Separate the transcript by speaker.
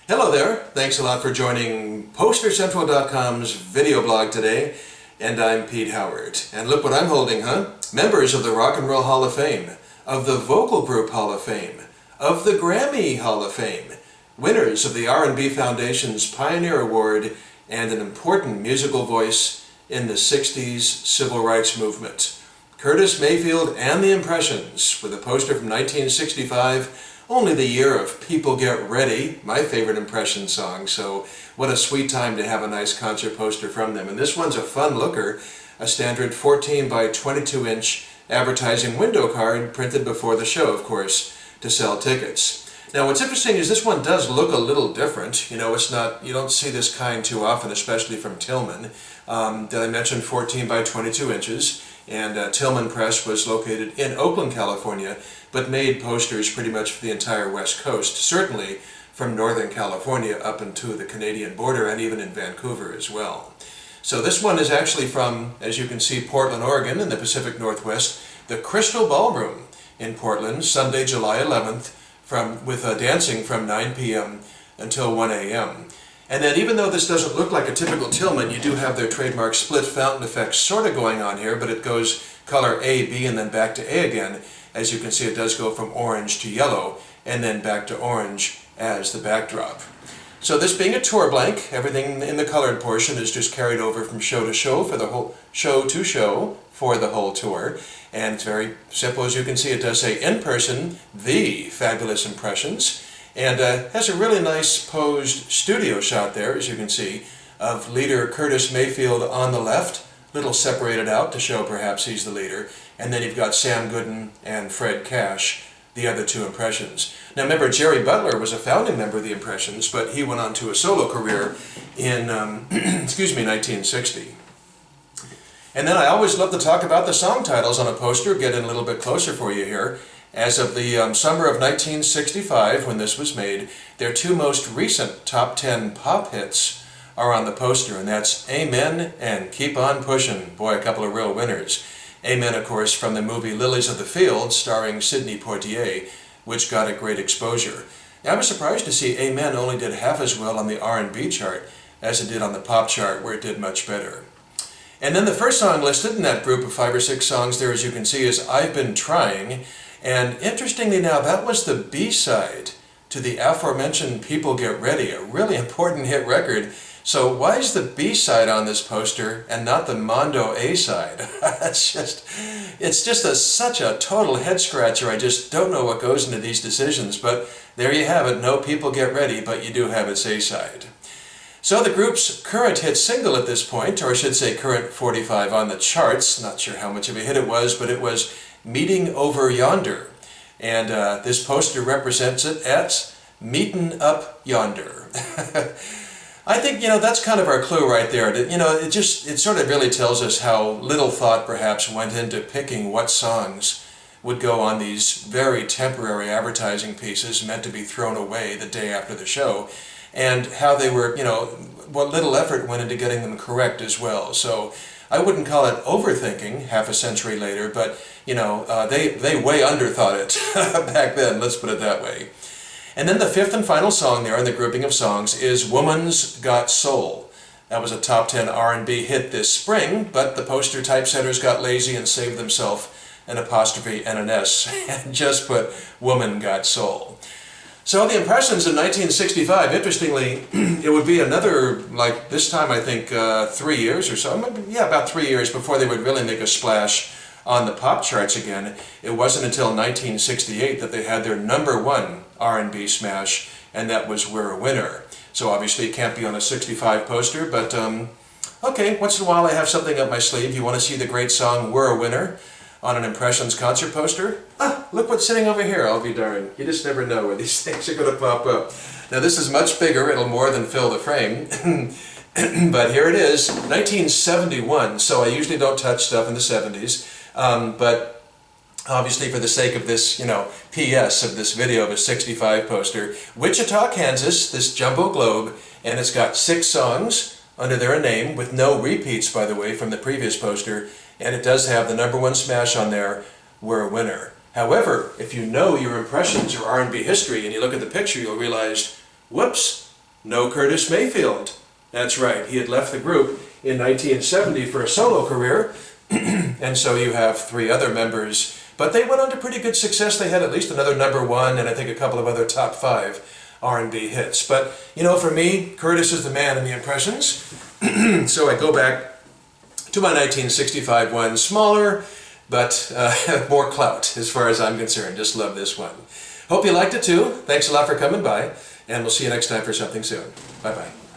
Speaker 1: Hello there, thanks a lot for joining PosterCentral.com's video blog today, and I'm Pete Howard. And look what I'm holding, huh? Members of the Rock and Roll Hall of Fame, of the Vocal Group Hall of Fame, of the Grammy Hall of Fame, winners of the R&B Foundation's Pioneer Award, and an important musical voice in the 60s civil rights movement. Curtis Mayfield and the Impressions, with a poster from 1965, only the year of People Get Ready, my favorite Impression song, so what a sweet time to have a nice concert poster from them. And this one's a fun looker, a standard 14 by 22 inch advertising window card printed before the show, of course, to sell tickets. Now what's interesting is this one does look a little different. You know, it's not, you don't see this kind too often, especially from Tillman. That I mentioned 14 by 22 inches. And Tillman Press was located in Oakland, California, but made posters pretty much for the entire West Coast, certainly from Northern California up into the Canadian border and even in Vancouver as well. So this one is actually from, as you can see, Portland, Oregon in the Pacific Northwest, the Crystal Ballroom in Portland, Sunday, July 11th, with dancing from 9 p.m. until 1 a.m. And then even though this doesn't look like a typical Tillman, you do have their trademark split fountain effect sort of going on here, but it goes color A, B, and then back to A again. As you can see, it does go from orange to yellow, and then back to orange as the backdrop. So this being a tour blank, everything in the colored portion is just carried over from show to show for the whole show to show for the whole tour. And it's very simple, as you can see. It does say in person, the Fabulous Impressions. And has a really nice posed studio shot there, as you can see, of leader Curtis Mayfield on the left, a little separated out to show perhaps he's the leader. And then you've got Sam Gooden and Fred Cash, the other two Impressions. Now remember, Jerry Butler was a founding member of the Impressions, but he went on to a solo career in, 1960. And then I always love to talk about the song titles on a poster, getting a little bit closer for you here. As of the summer of 1965, when this was made, their two most recent top 10 pop hits are on the poster, and that's Amen and Keep On Pushin'. Boy, a couple of real winners. Amen, of course, from the movie Lilies of the Field, starring Sidney Poitier, which got a great exposure. Now, I was surprised to see Amen only did half as well on the R&B chart as it did on the pop chart, where it did much better. And then the first song listed in that group of 5 or 6 songs there, as you can see, is I've Been Trying. And interestingly now, that was the B-side to the aforementioned People Get Ready, a really important hit record. So why is the B-side on this poster and not the Mondo A-side? it's just such a total head-scratcher. I just don't know what goes into these decisions, but there you have it. No People Get Ready, but you do have its A-side. So the group's current hit single at this point, or I should say current 45 on the charts, not sure how much of a hit it was, but it was Meeting Over Yonder. And this poster represents it as Meetin' Up Yonder. I think, that's kind of our clue right there. It sort of really tells us how little thought perhaps went into picking what songs would go on these very temporary advertising pieces meant to be thrown away the day after the show, and how they were, what little effort went into getting them correct as well. So I wouldn't call it overthinking half a century later, but they way underthought it back then, let's put it that way. And then the fifth and final song there in the grouping of songs is Woman's Got Soul. That was a top 10 R&B hit this spring, but the poster typesetters got lazy and saved themselves an apostrophe and an S and just put Woman Got Soul. So the Impressions in 1965, interestingly, it would be another, like this time I think 3 years or so, yeah, about 3 years before they would really make a splash on the pop charts again. It wasn't until 1968 that they had their #1 R&B smash, and that was We're a Winner. So obviously it can't be on a 65 poster, but okay, once in a while I have something up my sleeve. You want to see the great song We're a Winner on an Impressions concert poster? Look what's sitting over here, I'll be darned. You just never know where these things are going to pop up. Now this is much bigger, it'll more than fill the frame. But here it is, 1971, so I usually don't touch stuff in the 70s. But obviously for the sake of this, PS of this video of a 65 poster, Wichita, Kansas, this jumbo globe, and it's got 6 songs under their name, with no repeats, by the way, from the previous poster, and it does have the #1 smash on there, We're a Winner. However, if you know your Impressions or R&B history and you look at the picture, you'll realize, whoops, No Curtis Mayfield. That's right, he had left the group in 1970 for a solo career, and so you have 3 other members. But they went on to pretty good success. They had at least another #1 and I think a couple of other top 5 R&B hits. But, you know, for me, Curtis is the man in the impressions. So I go back to my 1965 one, smaller, but more clout as far as I'm concerned. Just love this one. Hope you liked it too. Thanks a lot for coming by, and we'll see you next time for something soon. Bye-bye.